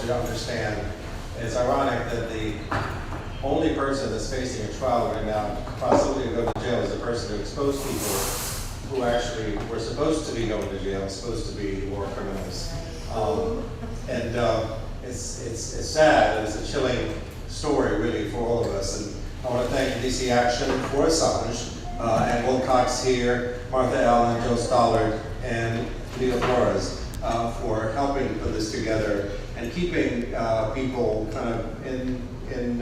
to understand. It's ironic that the only person that's facing a trial right now, possibly to go to jail, is the person who exposed people who actually were supposed to be going to jail, supposed to be war criminals. It's sad, and it's a chilling story really for all of us. And I want to thank DC Action for Assange, and Wilcox here, Martha Allen, Joe Stollard, and Leo Flores for helping put this together and keeping people kind of in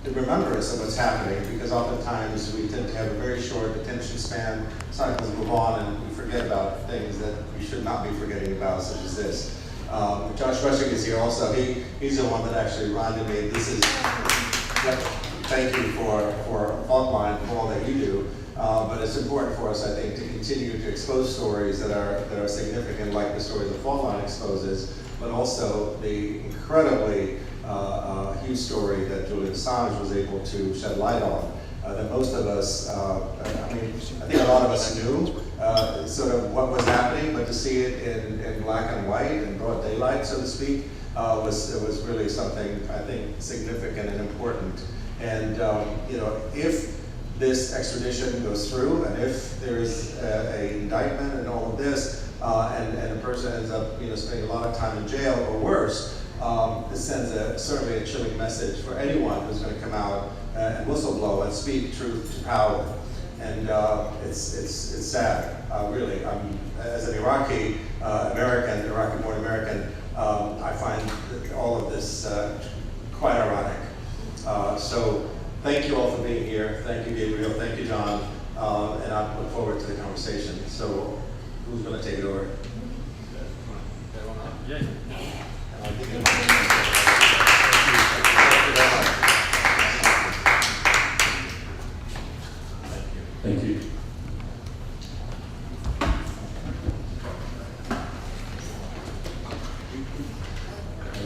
the remembrance of what's happening, because oftentimes we tend to have a very short attention span. Cycles move on and we forget about things that we should not be forgetting about, such as this. Josh Rushing is here also. He's the one that actually reminded me. Thank you for Faultline, for all that you do. But it's important for us, I think, to continue to expose stories that are significant, like the stories that Faultline exposes, but also the incredibly huge story that Julian Assange was able to shed light on. That most of us, I think a lot of us knew sort of what was happening, but to see it in black and white, in broad daylight, so to speak, was really something, I think, significant and important. And if this extradition goes through, and if there is an indictment and all of this, and a person ends up spending a lot of time in jail or worse, this sends certainly a chilling message for anyone who's going to come out and whistleblow and speak truth to power. And it's sad, really. As an Iraqi Iraqi-born American, I find all of this quite ironic. So thank you all for being here. Thank you, Gabriel. Thank you, John. And I look forward to the conversation. So who's going to take it over? Yeah. Thank you.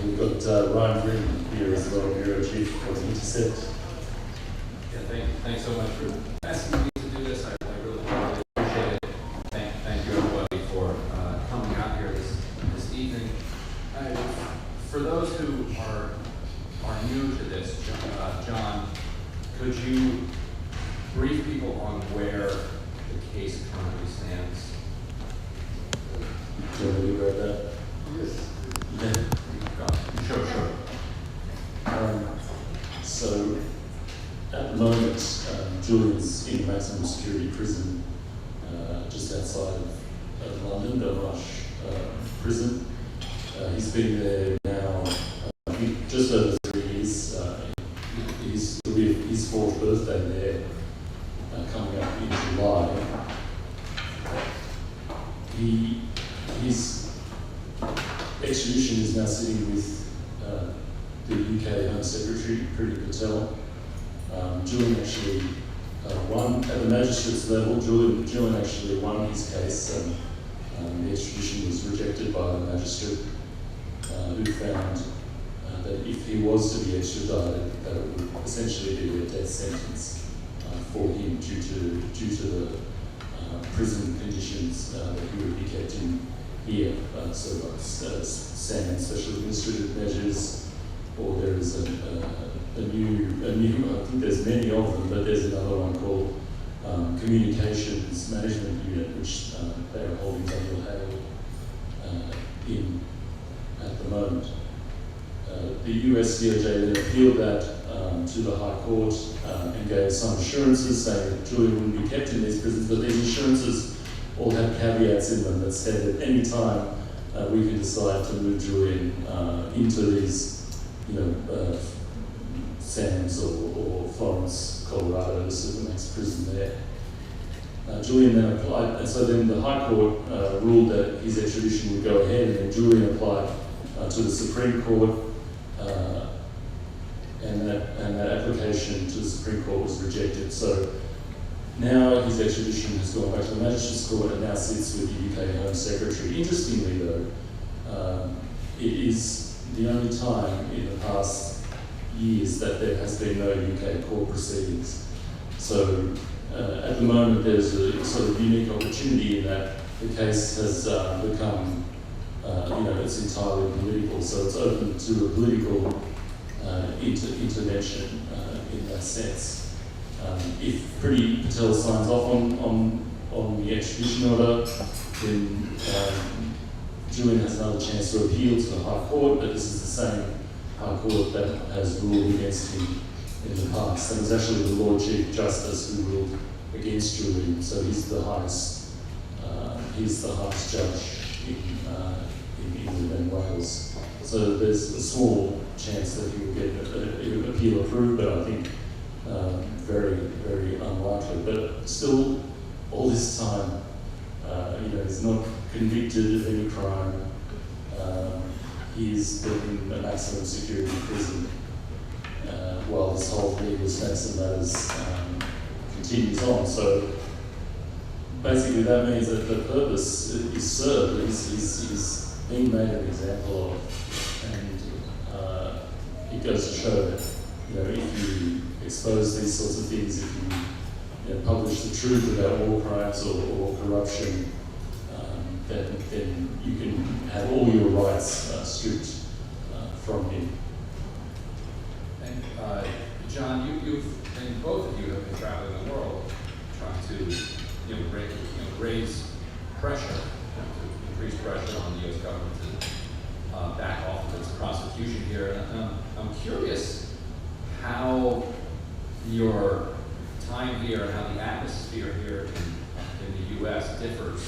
We've got Ryan Green here as well, Bureau Chief for Intercept. Yeah, thanks so much for asking me to do this. I really appreciate it. Thank you everybody for coming out here this evening. For those who are new to this, John, could you brief people on where the case currently stands? Do you want me to read that? Yes. Yeah. Sure. So, at the moment, Julian's in maximum security prison just outside of London, Belmarsh prison. He's been there now just over 3 years. It'll be his 4th birthday there, coming up in July. His extradition is now sitting with the UK Home Secretary, Priti Patel. Julian actually won at the magistrate's level. Julian actually won his case, and the extradition was rejected by the magistrate, who found that if he was to be extradited, that it would essentially be a death sentence for him due to the prison conditions that he would be kept in here. So like SAM, special administrative measures, or there is a new, I think there's many of them, but there's another one called Communications Management Unit, which they are holding Daniel Hale in at the moment. The US DOJ then appealed that to the High Court and gave some assurances saying that Julian wouldn't be kept in these prisons, but these assurances all have caveats in them that said at any time we can decide to move Julian into these, SAMS or Florence, Colorado, so the next prison there. Julian then applied, and so then the High Court ruled that his extradition would go ahead, and then Julian applied to the Supreme Court, and that application to the Supreme Court was rejected. So now his extradition has gone back to the Magistrates Court and now sits with the UK Home Secretary. Interestingly though, it is the only time in the past years that there has been no UK court proceedings. So at the moment there's a sort of unique opportunity in that the case has become it's entirely political, so it's open to a political intervention in that sense. If Priti Patel signs off on the extradition order, then Julian has another chance to appeal to the High Court, but this is the same High Court that has ruled against him in the past. And it was actually the Lord Chief Justice who ruled against Julian, so he's the highest judge in England and Wales. So there's a small chance that he will get an appeal approved, but I think very, very unlikely. But still, all this time, he's not convicted of any crime. He's been in a maximum security prison while this whole legal snakes and ladders continues on. So basically, that means that the purpose is served. He's being made an example of, and it goes to show that if you expose these sorts of things, if you publish the truth about war crimes or corruption, then you can have all your rights stripped from him. And John, and both of you have been traveling the world trying to raise pressure, to increase pressure on the U.S. government to back off of its prosecution here. And I'm curious how your time here and how the atmosphere here in the U.S. differs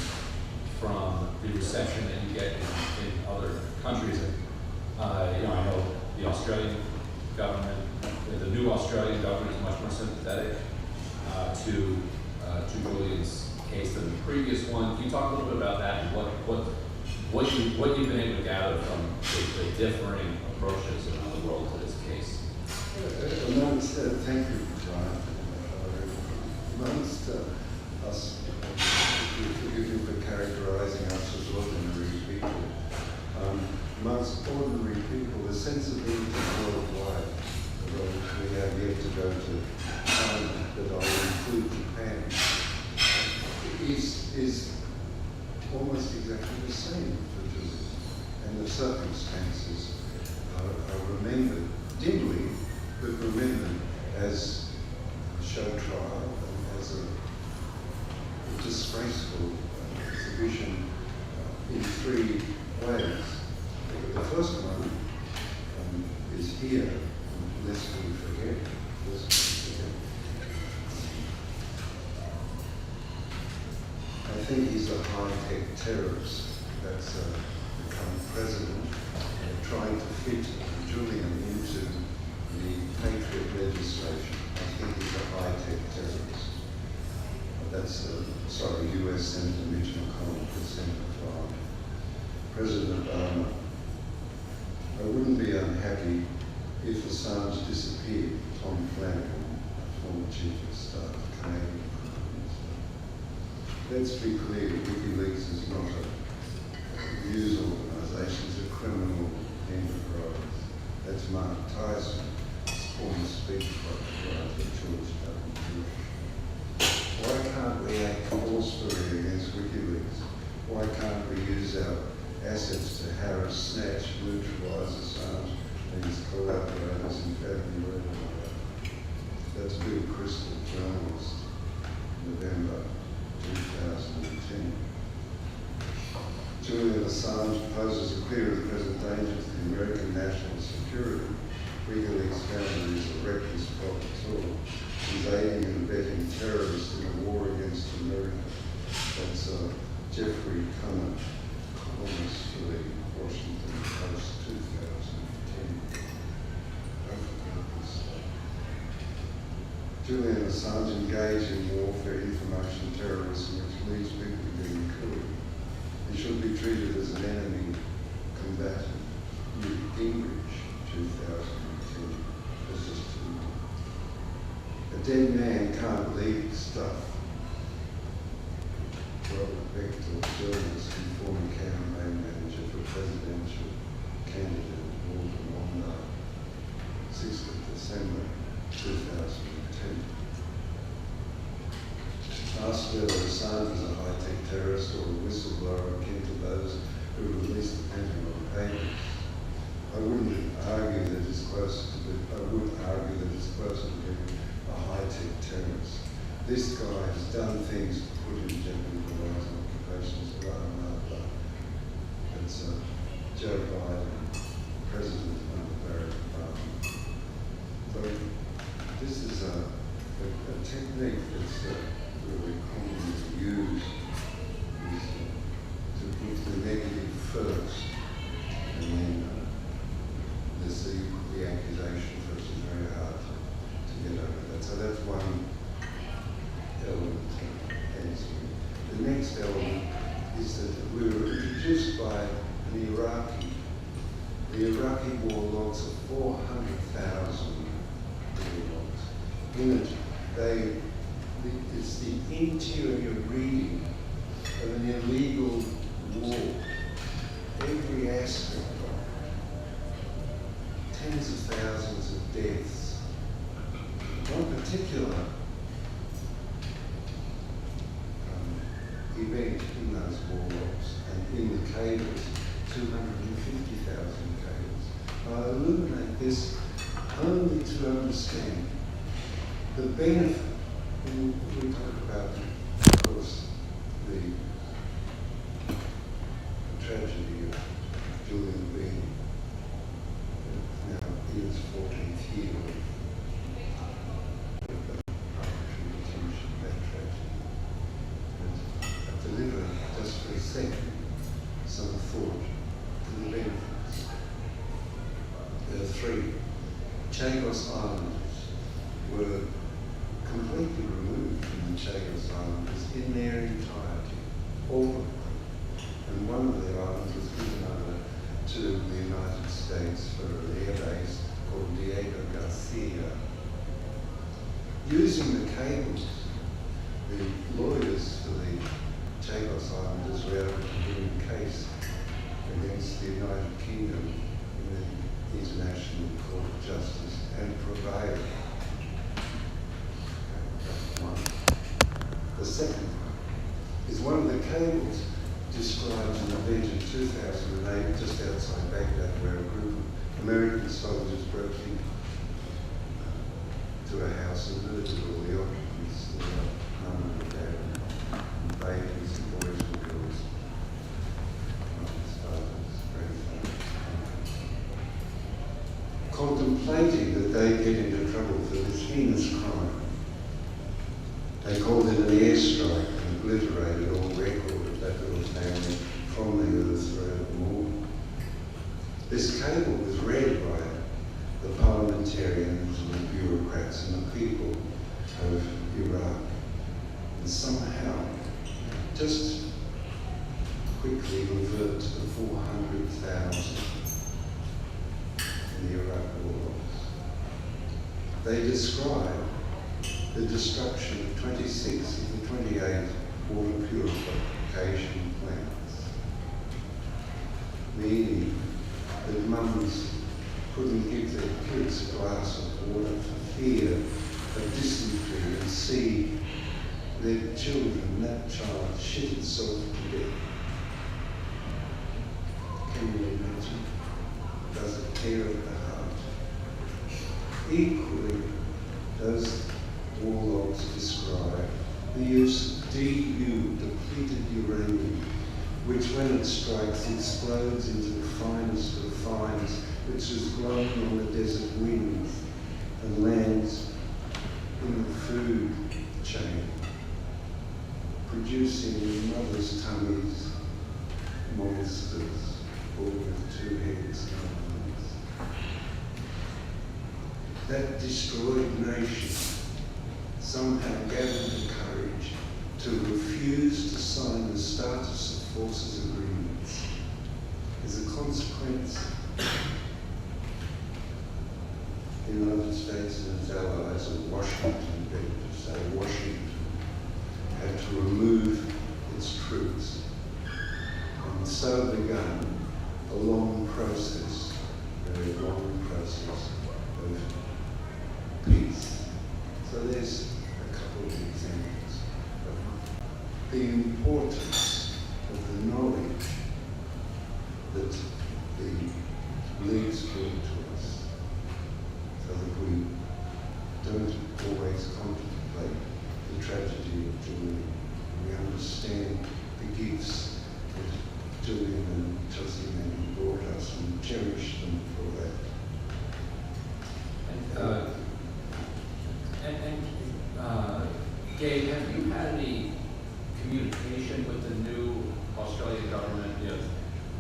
from the reception that you get in other countries. I know the Australian government, the new Australian government is much more sympathetic to Julian's case than the previous one. Can you talk a little bit about that and what you've been able to gather from the differing approaches around the world to this case? Thank you, John. Amongst us, forgive me for characterizing us as ordinary people, amongst ordinary people, the sensibility worldwide, we have yet to go to China, but I'll include Japan, is almost exactly the same for Julian. And the circumstances are remembered dimly, but remembered as a show trial and as a disgraceful exhibition in three ways. The first one is here, lest we forget. I think he's a high-tech terrorist that's become president, trying to fit Julian into the Patriot legislation. I think he's a high-tech terrorist. That's, U.S. Senator Mitch McConnell, Senator Clark. President Obama. I wouldn't be unhappy if Assange disappeared. Tom Flanagan, former Chief of Staff, Canadian Prime Minister. Let's be clear, WikiLeaks is not a news organisation, it's a criminal enterprise. That's Mark Tyson, former speech writer George W. Bush. Why can't we act forcefully against WikiLeaks? Why can't we use our assets to harass, snatch, neutralise Assange and his collaborators in Abbey Road? That's Bill Crystal, journalist, November 2010. Julian Assange poses a clear and present danger to the American national security. WikiLeaks founder is a reckless provocateur. He's aiding and abetting terrorists in a war against America. That's Jeffrey Cummett, columnist for the Washington Post 2010. Julian Assange engaged in warfare, information terrorism, which leads people to being killed. He should be treated as an enemy combatant. Newt Gingrich, 2010. That's just too much. A dead man can't leak stuff. Robert Bechtel, journalist and former campaign manager for presidential candidate Walter Mondale, 6th of December 2010. Asked whether Assange was a high-tech terrorist or a whistleblower akin to those who released the Pentagon Papers. I wouldn't argue that it's closer to I would argue that it's closer to being a high-tech terrorist. This guy has done things to put in jeopardy the rights and occupations of our mother. It's Joe Biden, President under Barack Obama. So this is a technique that's really commonly used, is to put the negative first, and then you put the accusation first. Is very hard to get over that. So that's one element to answering. The next element is that we were introduced by an Iraqi. The Iraqi war logs of 400,000 war logs. In it, it's the interior reading of an illegal war. Every aspect of it. Tens of thousands of deaths. One particular event in those war logs and in the cables, 250,000 cables. I illuminate this only to understand the benefit. We talk about, of course, the tragedy of Julian being now in his 14th year of arbitrary detention, that tragedy. But I deliver just for a second some thought to the benefits. There are three. Chagos Islanders were completely removed from the Chagos Islanders in their entirety, all of them. And one of the islands was given over to the United States for an air base called Diego Garcia. Using the cables, the lawyers for the Chagos Islanders were able to bring a case against the United Kingdom in the International Court of Justice and prevailed. One. The second is one of the cables describes an event in 2008 just outside Baghdad where a group of American soldiers broke into a house and murdered all the occupants. There were none of them, and babies and boys and girls, mothers, fathers, grandfathers. Contemplating that they get into trouble for this heinous crime, they called it an airstrike and obliterated all record of that little family from the earth forevermore. This cable was read by the parliamentarians and the bureaucrats and the people of Iraq. And somehow, just quickly revert to the 400,000 in the Iraq war logs. They describe the destruction of 26 of the 28 water purification plants, meaning that mums couldn't give their kids a glass of water for fear of dysentery and see their children, that child, shit itself to death. Can you imagine? Does it tear at the heart? Equally, those war logs describe the use of DU, depleted uranium, which when it strikes explodes into the finest of fines, which is grown on the desert winds and lands in the food chain, producing in mothers' tummies monsters, all with two heads and arms. That destroyed nation somehow gathered the courage to refuse to sign the Status of Forces agreements. As a consequence, the United States and its allies and Washington, better to say Washington, had to remove its troops. And so began a long process, a very long process of peace. So there's a couple of examples of the importance of the knowledge is brought to us, so that we don't always contemplate the tragedy of Julian. We understand the gifts that Julian and Chelsea Manning brought us and cherish them for that. Gabe, have you had any communication with the new Australian government? You know,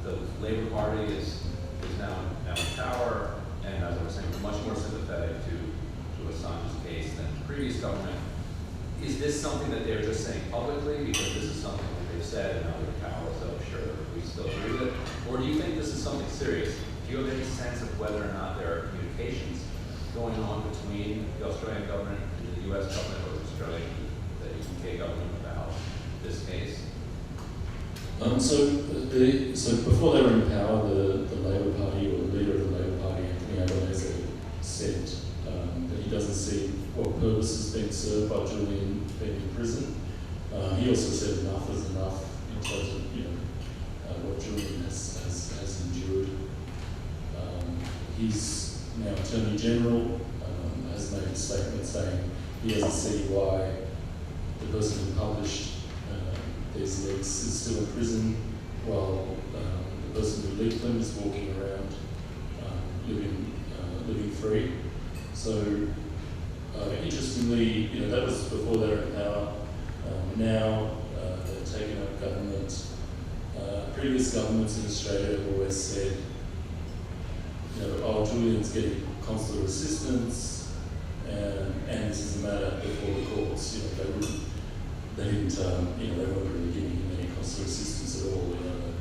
the Labour Party is now in power, and as I was saying, much more sympathetic to Assange's case than the previous government. Is this something that they're just saying publicly because this is something that they've said and now they're in power, so sure, we still agree with it? Or do you think this is something serious? Do you have any sense of whether or not there are communications going on between the Australian government and the US government, or the UK government about this case? So before they were in power, the Labour Party, or the leader of the Labour Party, Anthony Albanese, said that he doesn't see what purpose is being served by Julian being in prison. He also said enough is enough in terms of what Julian has endured. He's now Attorney General, has made a statement saying he doesn't see why the person who published these leaks is still in prison while the person who leaked them is walking around living free. So interestingly, that was before they were in power. Now they've taken up government. Previous governments in Australia have always said, Julian's getting consular assistance, and this is a matter before the courts. They weren't really giving him any consular assistance at all.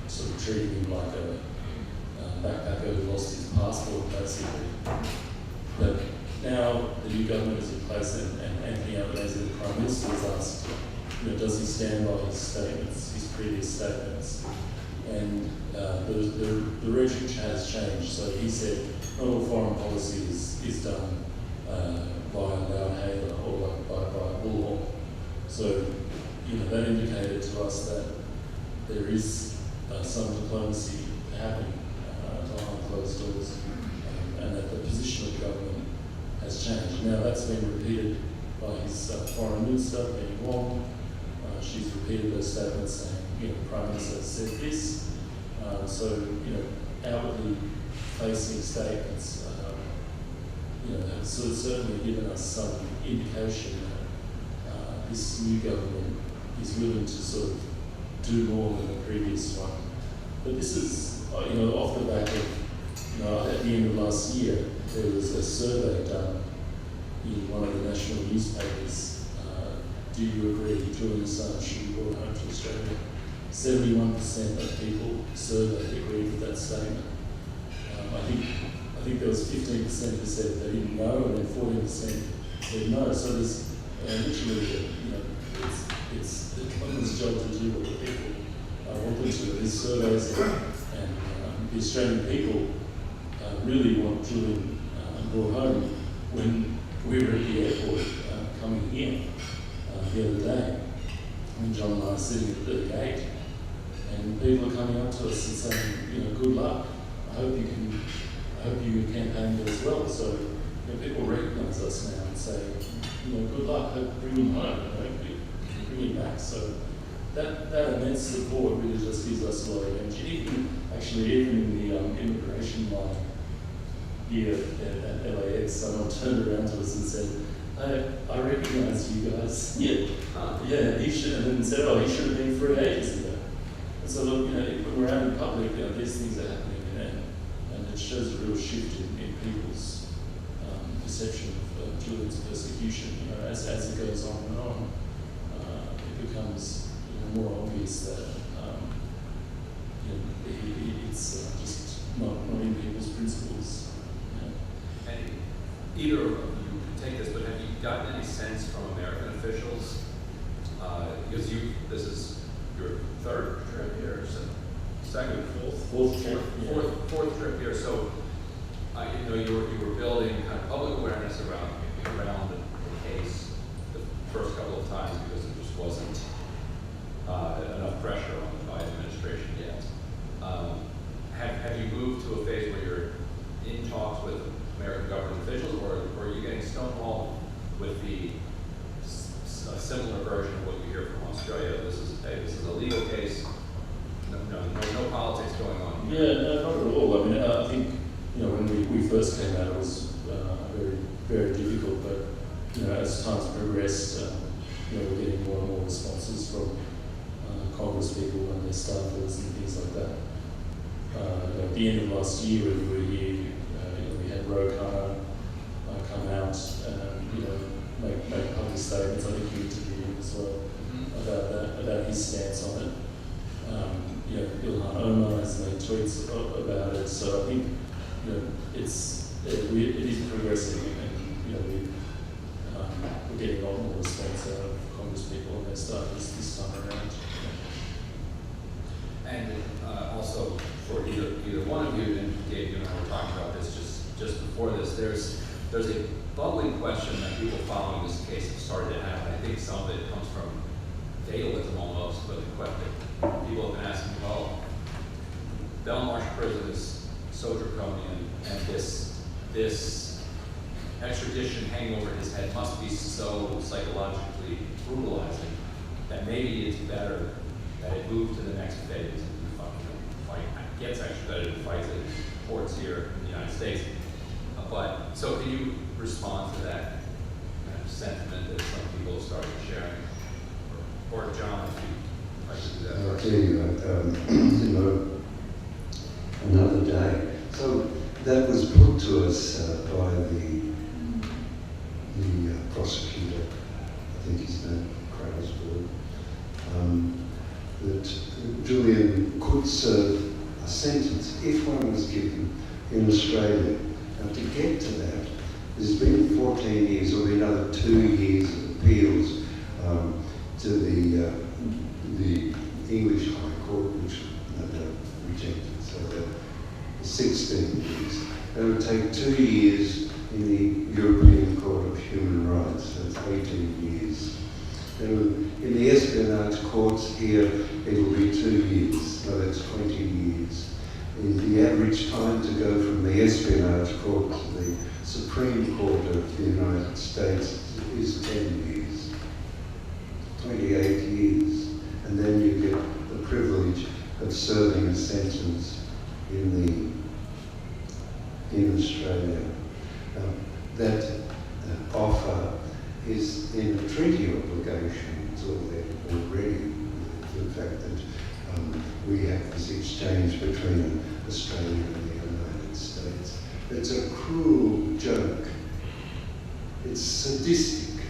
Sort of treating him like a backpacker who lost his passport, basically. But now the new government is in place, and Anthony Albanese, the Prime Minister, has asked, does he stand by his statements, his previous statements? And the rhetoric has changed. So he said, not all foreign policy is done by loudhailer or by bullhorn. So, that indicated to us that there is some diplomacy happening behind closed doors, and that the position of the government has changed. Now, that's been repeated by his Foreign Minister, Penny Wong. She's repeated those statements saying, the Prime Minister said this. So, outwardly facing statements, have certainly given us some indication that this new government is willing to sort of do more than the previous one. But this is, off the back of, at the end of last year, there was a survey done in one of the national newspapers. Do you agree Julian Assange should be brought home to Australia? 71% of people surveyed agreed with that statement. I think there was 15% who said they didn't know, and then 14% said no. So there's literally, it's the government's job to do what the people want them to. These surveys and the Australian people really want Julian brought home. When we were at the airport coming here the other day, when John and I were sitting at the gate, and people are coming up to us and saying, good luck. I hope you campaign goes well. So people recognise us now and say, good luck. Bring him home. Bring him back. So that immense support really just gives us a lot of energy. Even in the immigration line here at LAX, someone turned around to us and said, I recognise you guys. Yeah, he should, and then said, he should have been free ages ago. And so look, when we're out in public, these things are happening, and it shows a real shift in people's perception of Julian's persecution. As it goes on and on, it becomes more obvious that it's just not in people's principles. And either of you can take this, but have you gotten any sense from American officials? Because this is your third trip here, fourth trip here. So, you were building kind of public awareness around the case the first couple of times because there just wasn't enough pressure on the Biden administration yet. Have you moved to a phase where you're with a similar version of what you hear from Australia. This is a legal case. No politics going on. Yeah, no, not at all. I mean, I think, when we first came out, it was very, very difficult, but, as time's progressed, we're getting more and more responses from Congress people and their staffers and things like that. At the end of last year, when we were here, we had Rokan come out and, make public statements. I think you interviewed him as well about that, about his stance on it. Ilhan Omar has made tweets about it, so I think it is progressing, and we're getting a lot more response out of Congress people and their staffers this time around. And also for either one of you, and Gabe, you and I were talking about this just before this. There's a bubbling question that people following this case have started to have. I think some of it comes from fatalism almost, but people have been asking, well, Belmarsh prison is so draconian, and this extradition hanging over his head must be so psychologically brutalizing that maybe it's better that it moved to the next phase and gets extradited and fights in courts here in the United States. But so can you respond to that kind of sentiment that some people have started sharing? Or John, if you'd like to do that. I'll tell you, another day. So that was put to us by the prosecutor, I think his name, Krasberg, that Julian could serve a sentence if one was given in Australia. Now to get to that, there's been 14 years or another 2 years of appeals to the English High Court, which rejected. So that 16 years. It would take 2 years in the European Court of Human Rights, so it's 18 years. And in the espionage courts here, it will be 2 years, so that's 20 years. The average time to go from the espionage court to the Supreme Court of the United States is 10 years, 28 years. And then you get the privilege of serving a sentence in Australia. That offer is in a treaty obligation. It's all there already. The fact that we have this exchange between Australia and the United States. It's a cruel joke. It's sadistic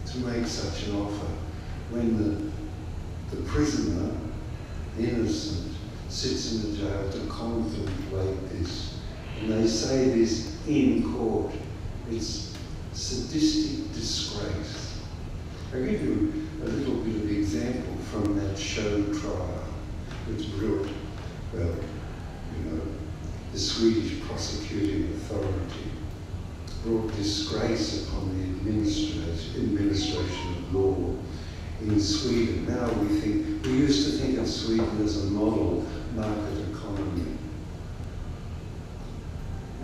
to make such an offer when the prisoner, innocent, sits in the jail to contemplate this. And they say this in court. It's sadistic disgrace. I'll give you a little bit of example from that show trial, which brought, the Swedish prosecuting authority brought disgrace upon the administration of law in Sweden. Now we used to think of Sweden as a model market economy.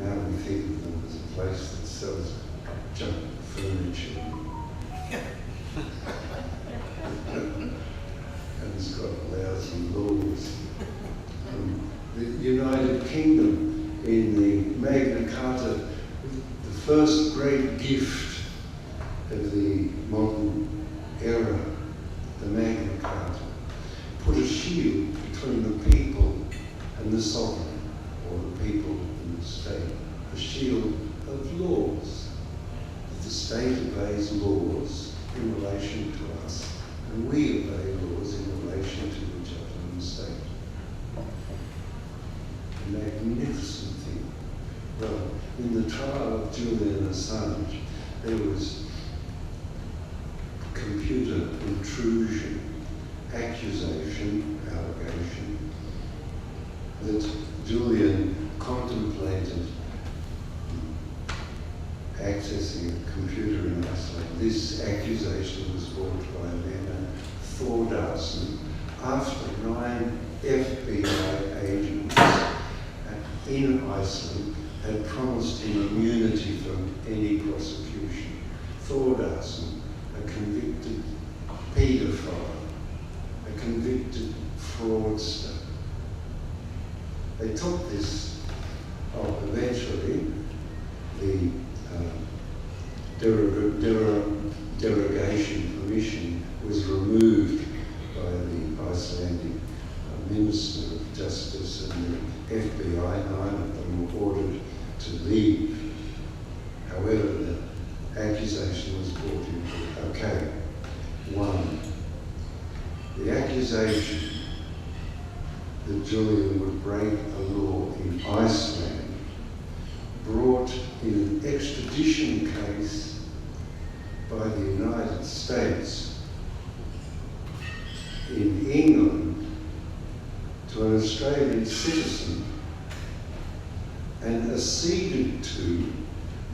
Now we think of them as a place that sells junk furniture. And it's got lousy laws. The United Kingdom, in the Magna Carta, the first great gift of the modern era, the Magna Carta, put a shield between the people and the sovereign, or the people and the state, a shield of laws. The state obeys laws in relation to us, and we obey laws in relation to each other in the state. A magnificent thing. Well, in the trial of Julian Assange, there was computer intrusion, allegation that Julian contemplated accessing a computer in Iceland. This accusation was brought by a man, Thor Darson, after 9 FBI agents in Iceland had promised him immunity from any prosecution. fraud arson, a convicted paedophile, a convicted fraudster. They took this, eventually, the derogation permission was removed by the Icelandic Minister of Justice and the FBI. 9 of them were ordered to leave. However, the accusation was brought into. Okay, 1. The accusation that Julian would break a law in Iceland brought in an extradition case by the United States in England to an Australian citizen and acceded to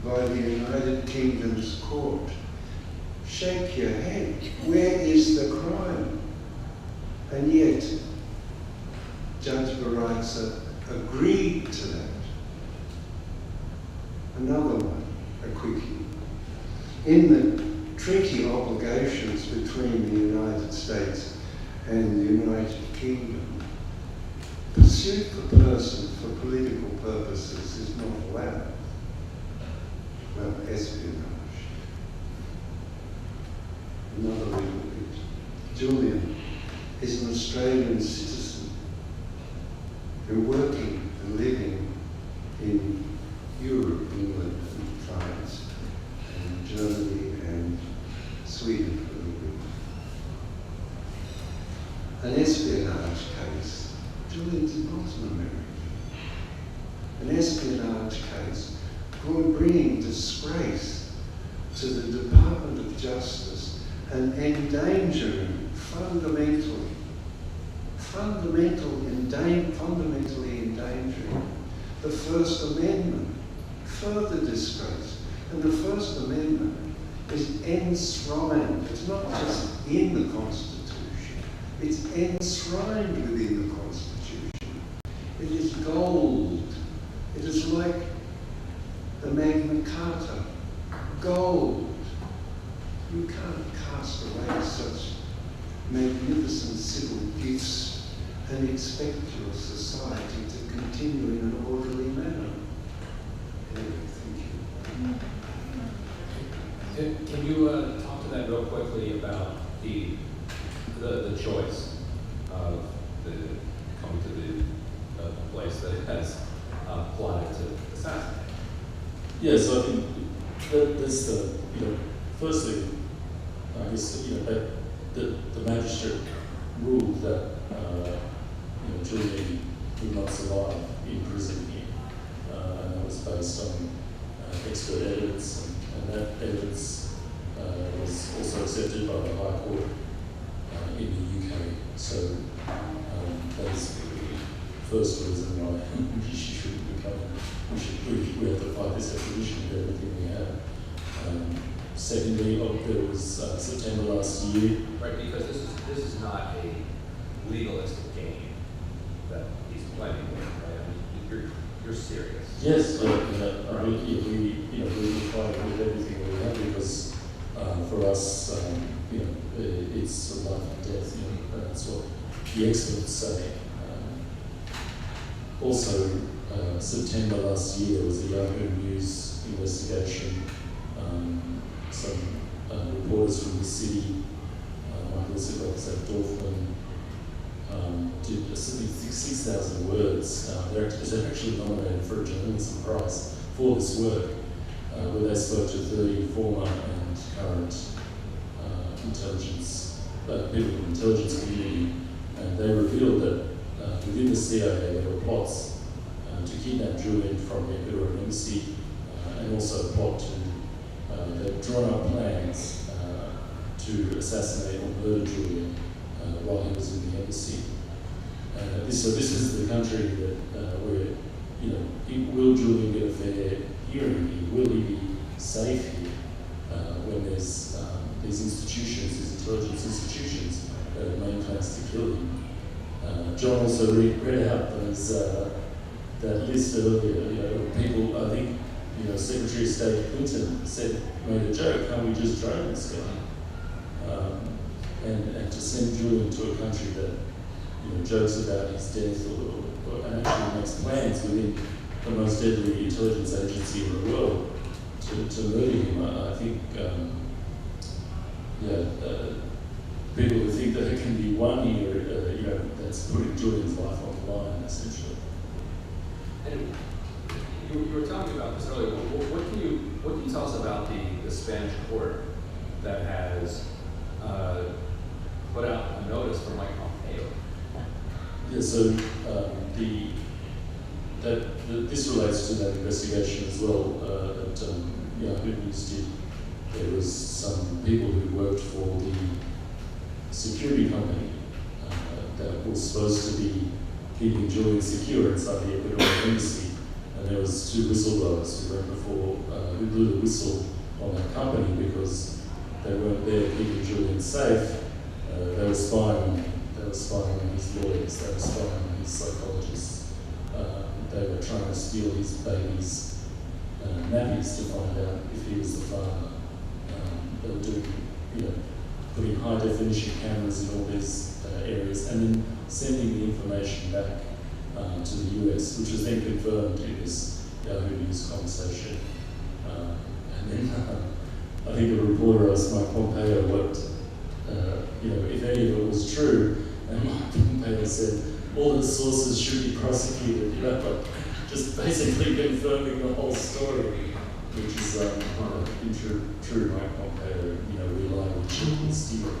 by the United Kingdom's court. Shake your head. Where is the crime? And yet, Judge Barazza agreed to that. Another one, a quickie. In the treaty obligations between the United States and the United Kingdom, pursuit of a person for political purposes is not allowed. Well, espionage. Another little bit. Julian is an Australian citizen who working and living in Europe, England and France and Germany and Sweden for a little bit. An espionage case. Julian's not an American. An espionage case bringing disgrace to the Department of Justice and endangering fundamentally endangering the First Amendment. Further disgrace. And the First Amendment is enshrined. It's not just in the Constitution. It's enshrined within the Constitution. It is gold. It is like the Magna Carta. Gold. You can't cast away such magnificent civil gifts and expect your society to continue in an orderly manner. Anyway, thank you. Can you talk to that real quickly about the choice of coming to the place that has plotted to assassinate? Yes, I think that's the, firstly, I guess, the magistrate ruled that, Julian would not survive in prison here. And that was based on expert evidence, and that evidence was also accepted by the High Court in the UK. So that is the first reason why she shouldn't be coming. We have to fight this extradition with everything we have. Secondly, there was September last year. Right, because this is not a legalistic game that he's playing with, right? I mean, you're serious. Yes, we fight with everything we have because for us, it's life and death. That's what the experts say. Also, September last year there was a Yahoo News investigation. Some reporters from the city, Michael Dorfman, did 6,000 words. They're actually nominated for a journalism prize for this work, where they spoke to 30 former and current people in the intelligence community, and they revealed that within the CIA there were plots to kidnap Julian from the Ecuadorian embassy, and also a plot to they'd drawn up plans to assassinate or murder Julian while he was in the embassy. So this is the country that where, will Julian get a fair hearing here? Will he be safe here when there's these institutions, these intelligence institutions that have made plans to kill him? John also read out those that list earlier. People, I think, Secretary of State Clinton made a joke, can't we just drone this guy? And to send Julian to a country that jokes about his death and actually makes plans within the most deadly intelligence agency in the world to murder him. I think, people who think that it can be one year, that's putting Julian's life on the line, essentially. And you were talking about this earlier. What can you tell us about the Spanish court that has put out a notice for Mike Pompeo? Yeah, so this relates to that investigation as well that Yahoo News did. There was some people who worked for the security company that was supposed to be keeping Julian secure inside the Ecuadorian embassy, and there was 2 whistleblowers who went before who blew the whistle on that company because they weren't there keeping Julian safe. They were spying on him. They were spying on his lawyers. They were spying on his psychologists. They were trying to steal his baby's nappies to find out if he was the father. They were doing, putting high definition cameras in all these areas and then sending the information back to the US, which was then confirmed in this Yahoo News conversation. And then I think a reporter asked Mike Pompeo what, if any of it was true, and Mike Pompeo said all the sources should be prosecuted, but just basically confirming the whole story, which is in true Mike Pompeo, reliable chicken steal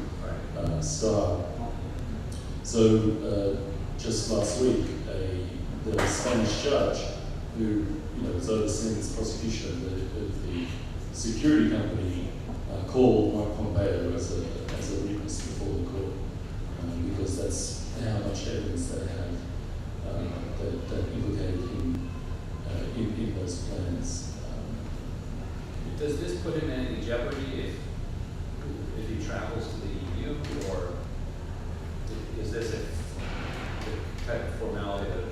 style. So just last week, the Spanish judge who was overseeing this prosecution of the security company called Mike Pompeo as a witness before the court because that's how much evidence they have that implicated him in those plans. Does this put him in any jeopardy if he travels to the EU, or is this a type of formality that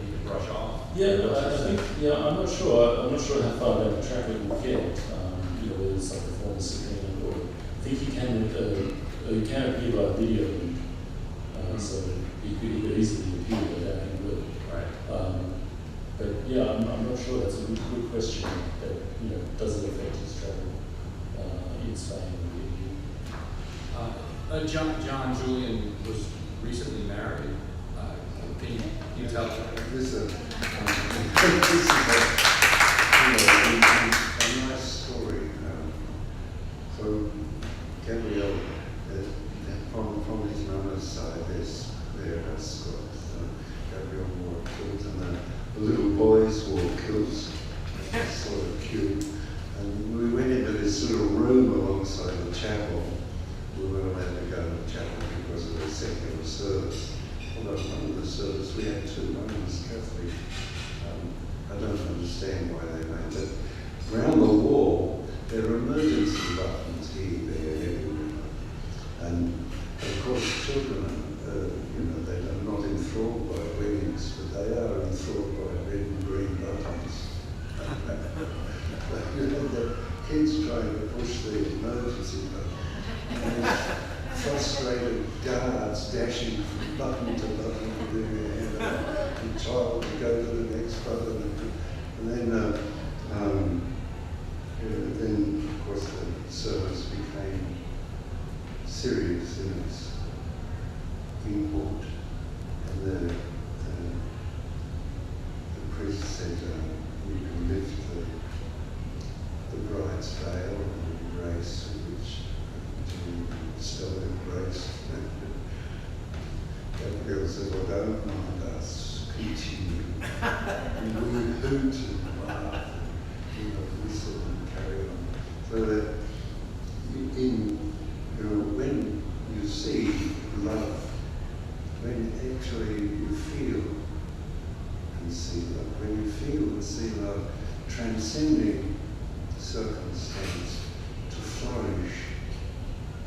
he can brush off? Yeah, I think. Yeah, I'm not sure. I'm not sure how far down the track it will get. Whether it's like a formal subpoena, or I think he can appear by video link, so he could easily appear without any will. Right. But yeah, I'm not sure. That's a good question. That does it affect his travel in Spain or the EU? John Julian was recently married. Can you tell? This is a nice story. So Gabriel, from his mother's side, there has got Gabriel wore kilts, and the little boys wore kilts. It's sort of cute. And we went into this little room alongside the chapel. We weren't allowed to go to the chapel because of the secular service. Although one of the service we had 2, one was Catholic. I don't understand why they made it. Around the wall, there are emergency buttons here, there, everywhere. And of course, children, they're not enthralled by weddings, but they are enthralled by red and green buttons. The kids trying to push the emergency button. And frustrated guards dashing from button to button with their hand up. The child would go to the next button. And then, of course, the service became serious in its import. And the priest said, you can lift the bride's veil and embrace, which still embraced. Gabriel said, well, don't mind us, continue. And we hoot and laugh and whistle and carry on. So that when you see love, when actually you feel and see love, when you feel and see love transcending circumstance to flourish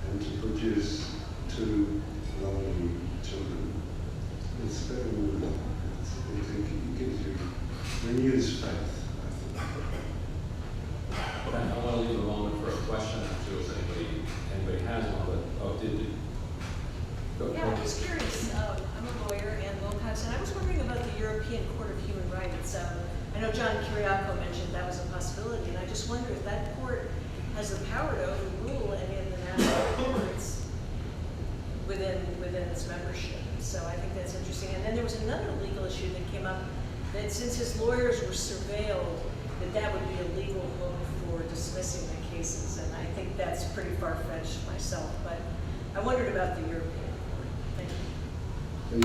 and to produce 2 lovely children, it's very moving. It gives you renewed faith, I think. I want to leave a moment for a question or two if anybody has one, but, oh, go. Yeah, I'm just curious. I'm a lawyer and Wilcox, and I was wondering about the European Court of Human Rights. I know John Kiriakou mentioned that was a possibility, and I just wonder if that court has the power to overrule any of the national courts within its membership. So I think that's interesting. And then there was another legal issue that came up that since his lawyers were surveilled, that would be a legal hook for dismissing the cases. And I think that's pretty far-fetched myself, but I wondered about the European Court. Thank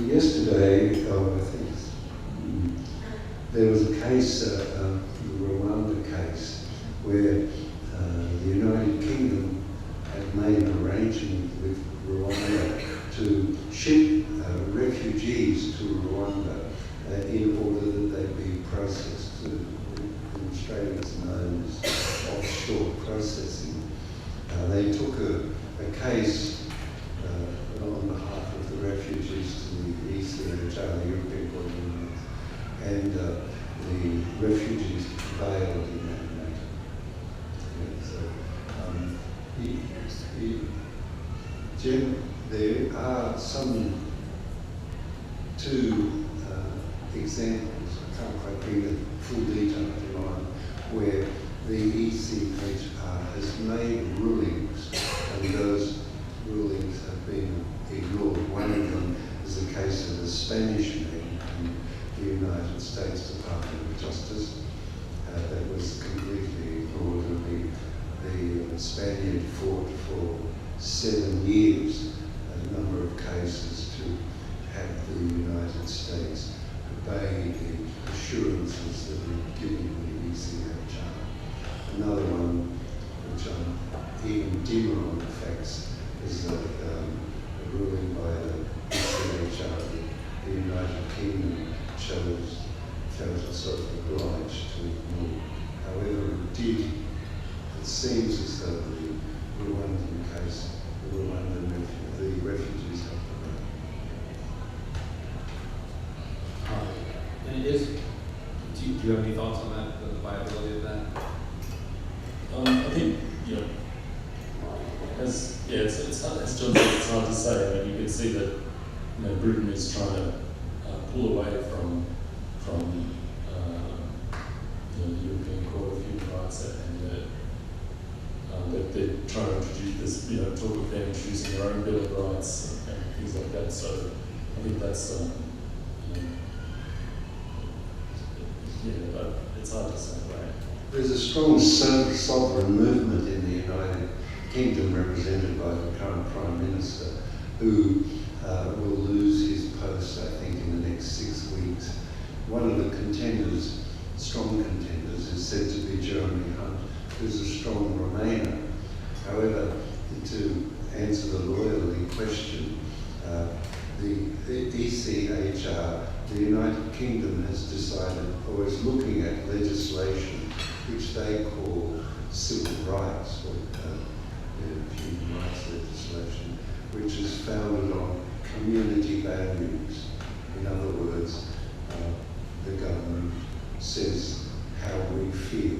you. Yesterday, I think there was a case, the Rwanda case, where the United Kingdom had made an arrangement with Rwanda to ship refugees to Rwanda in order that they be processed. In Australia it's known as offshore processing. They took a case on behalf of the refugees to the ECHR, the European Court of Human Rights, and the refugees prevailed in that matter. There are some two examples, I can't quite bring the full detail to mind, where the ECHR has made rulings and those rulings have been ignored. One of them is the case of the Spanish man in the United States Department of Justice that was completely ignored, and the Spaniard fought for 7 years a number of cases to have the United States obey the assurances that were given the ECHR. Another one, which I'm even dimmer on the facts, is a ruling by the ECHR that the United Kingdom felt itself obliged to ignore. However, it did. It seems as though the Rwandan case, the refugees have prevailed. And it is, do you have any thoughts on that, the viability of that? I think, it's hard, as John said, it's hard to say. I mean, you can see that Britain is trying to pull away from the European Court of Human Rights, and that they're trying to introduce this, talk of them introducing their own Bill of Rights and things like that. So I think that's, but it's hard to say, right? There's a strong sovereign movement in the United Kingdom, represented by the current Prime Minister, who will lose his post, I think, in the next 6 weeks. One of the contenders, strong contenders, is said to be Jeremy Hunt, who's a strong Remainer. However, to answer the loyalty question, the ECHR, the United Kingdom has decided, or is looking at legislation which they call civil rights, or human rights legislation, which is founded on community values. In other words, the government says how we feel.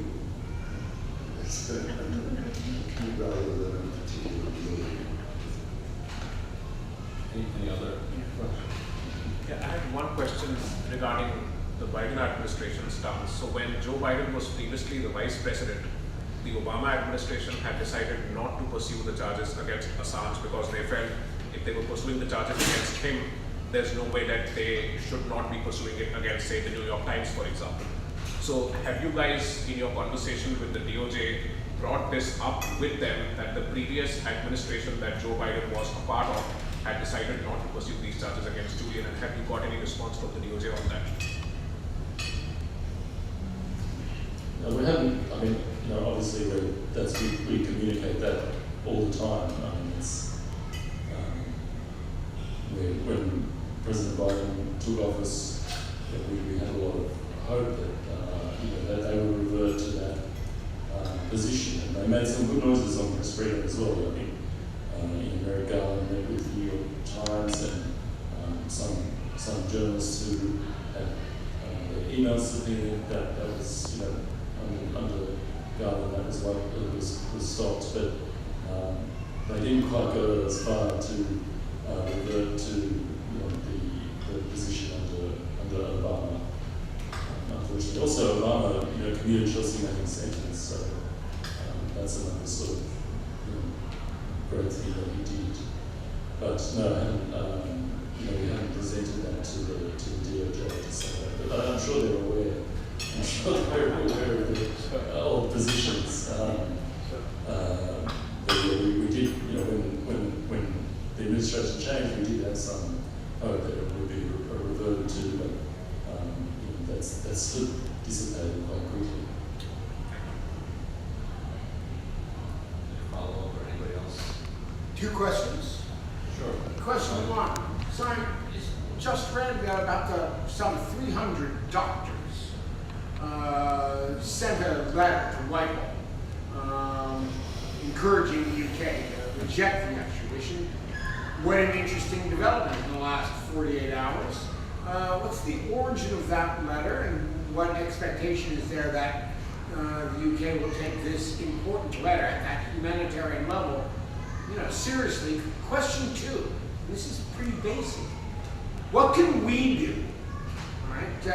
Rather than a particular belief. Any other questions? Yeah, I had one question regarding the Biden administration's stance. So when Joe Biden was previously the vice president, the Obama administration had decided not to pursue the charges against Assange because they felt if they were pursuing the charges against him, there's no way that they should not be pursuing it against, say, the New York Times, for example. So have you guys, in your conversation with the DOJ, brought this up with them that the previous administration that Joe Biden was a part of had decided not to pursue these charges against Julian, and have you got any response from the DOJ on that? No, we haven't. I mean, obviously we communicate that all the time. I mean, it's when President Biden took office, we had a lot of hope that they would revert to that position, and they made some good noises on press freedom as well. I think in America, I met with the New York Times and some journalists who had their emails subpoenaed. That was under Garland, that was was stopped, but they didn't quite go as far to revert to the position under Obama. Unfortunately, also Obama commuted Chelsea making sentence, so that's another sort of great thing that he did. But no, we haven't presented that to the DOJ to say that. But I'm sure they're aware. I'm sure they're aware of the old positions. But we did, when the administration changed, we did have some hope that it would be reverted to, but that's still dissipated quite quickly. Follow up or anybody else? 2 questions. Sure. Question 1. So I just read about some 300 doctors sent a letter to Whitehall encouraging the UK to reject the extradition. What an interesting development in the last 48 hours. What's the origin of that letter, and what expectation is there that the UK will take this important letter at that humanitarian level, seriously? Question 2, this is pretty basic. What can we do, right, to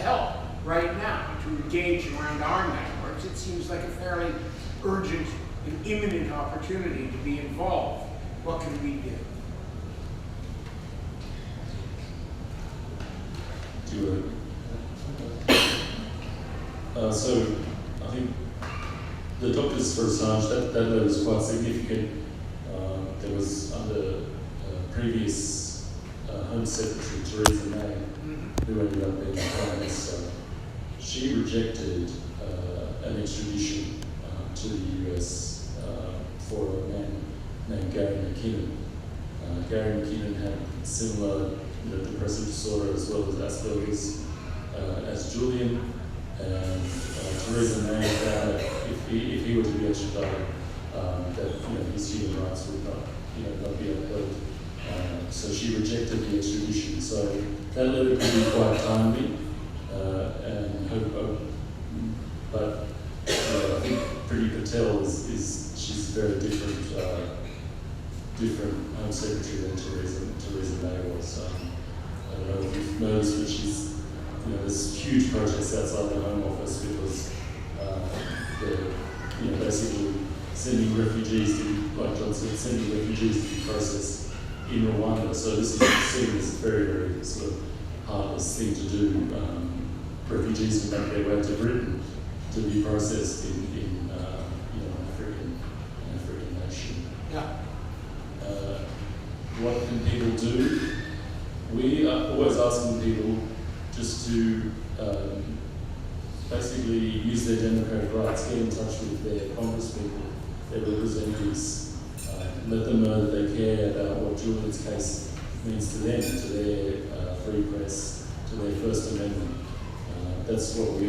help right now to engage around our networks? It seems like a fairly urgent and imminent opportunity to be involved. What can we do? So I think the doctors for Assange, that letter was quite significant. There was under previous Home Secretary Theresa May, who ended up being Prime Minister. She rejected an extradition to the US for a man named Gary McKinnon. Gary McKinnon had similar depressive disorder as well as Asperger's as Julian, and Theresa May found that if he were to be extradited, that his human rights would not be upheld. So she rejected the extradition. So that letter could be quite timely, but I think Priti Patel she's very different Home Secretary than Theresa May was. I don't know if you've noticed, but she's there's huge projects outside the Home Office because they're basically sending refugees like John said, sending refugees to be processed in Rwanda. So this is seen as a very, very sort of heartless thing to do. Refugees who make their way to Britain to be processed in an African nation. Yeah. What can people do? We are always asking people just to basically use their democratic rights, get in touch with their congresspeople, their representatives, let them know that they care about what Julian's case means to them, to their free press, to their First Amendment. That's what we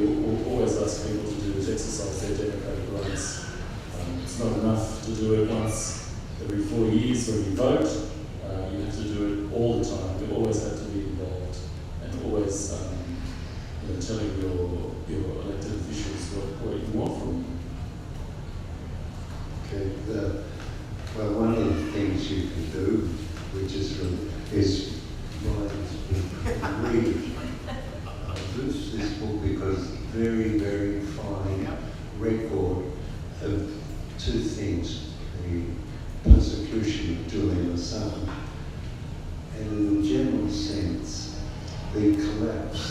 always ask people to do, is exercise their democratic rights. It's not enough to do it once every 4 years when you vote. You have to do it all the time. You always have to be involved, and always telling your elected officials what you want from them. Okay. Well, one of the things you can do, which is read this book, because very, very fine record of 2 things: the persecution of Julian Assange, and in a general sense, the collapse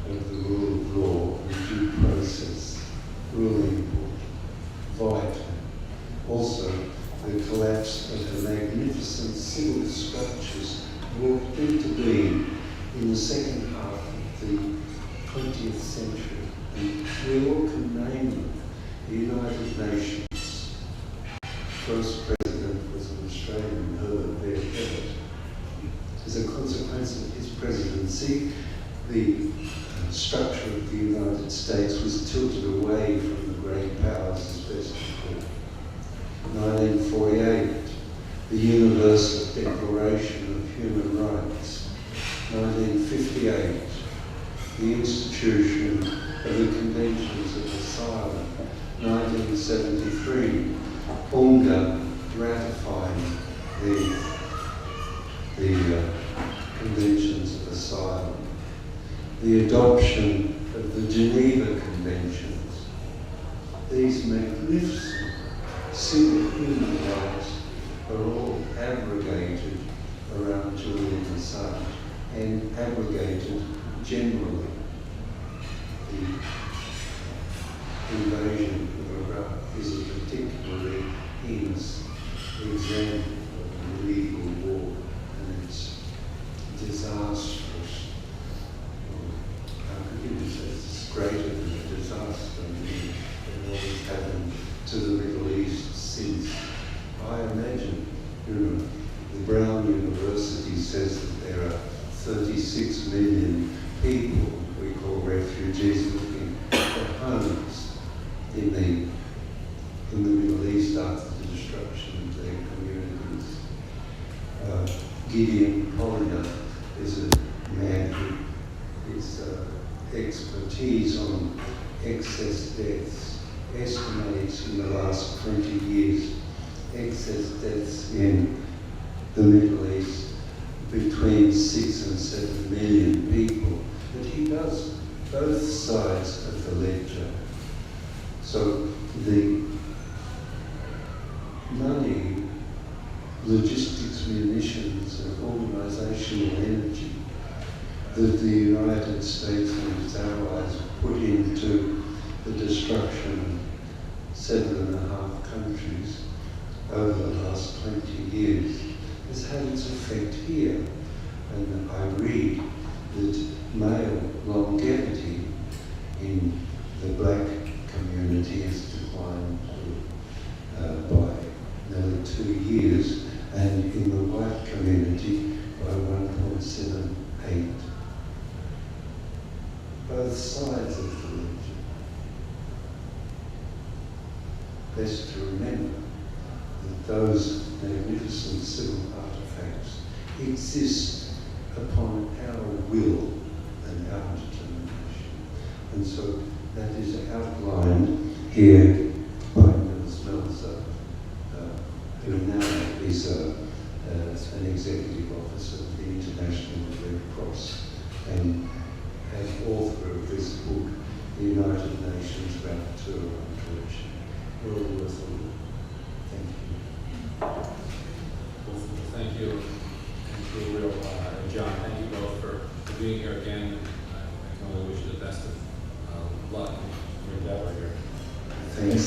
of the rule of law, the due process, really important, vital. Also, the collapse of the magnificent civil structures brought into being in the second half of the 20th century. And we all can name them. The United Nations. First president was an Australian, Herbert Baird. As a consequence of his presidency, the structure of the United States was tilted away from the great powers as best we could. 1948, the Universal Declaration of Human Rights. 1958, the institution of the Conventions of Asylum. 1973, UNGA ratified the Conventions of Asylum, the adoption of the Geneva Conventions. These magnificent civil human rights are all abrogated around Julian Assange and abrogated generally. The invasion of Iraq is a particularly heinous example of illegal war, and it's disastrous. How could you say it's greater than a disaster than what has happened to the Middle East since? I imagine, the Brown University says that there are 36 million people we call refugees looking for homes in the Middle East after the destruction of their communities. Gideon Collier is a man whose expertise on excess deaths estimates in the last 20 years excess deaths in the Middle East between 6 and 7 million people. But he does both sides of the ledger. So the money, logistics, munitions, and organisational energy that the United States and its allies put into the destruction of 7.5 countries over the last 20 years has had its effect here. And I read that male longevity in the black community has declined by nearly 2 years, and in the white community by 1.78. Both sides of the ledger. Best to remember that those magnificent civil artifacts exist upon our will and our determination. And so that is outlined here by Nils Melzer, who now is an executive officer of the International Red Cross and an author of this book, The United Nations Rapporteur on Torture. Well worth a look. Thank you. Thank you, and Gabriel and John. Thank you both for being here again. I can only wish you the best of luck in your endeavor here. Thanks.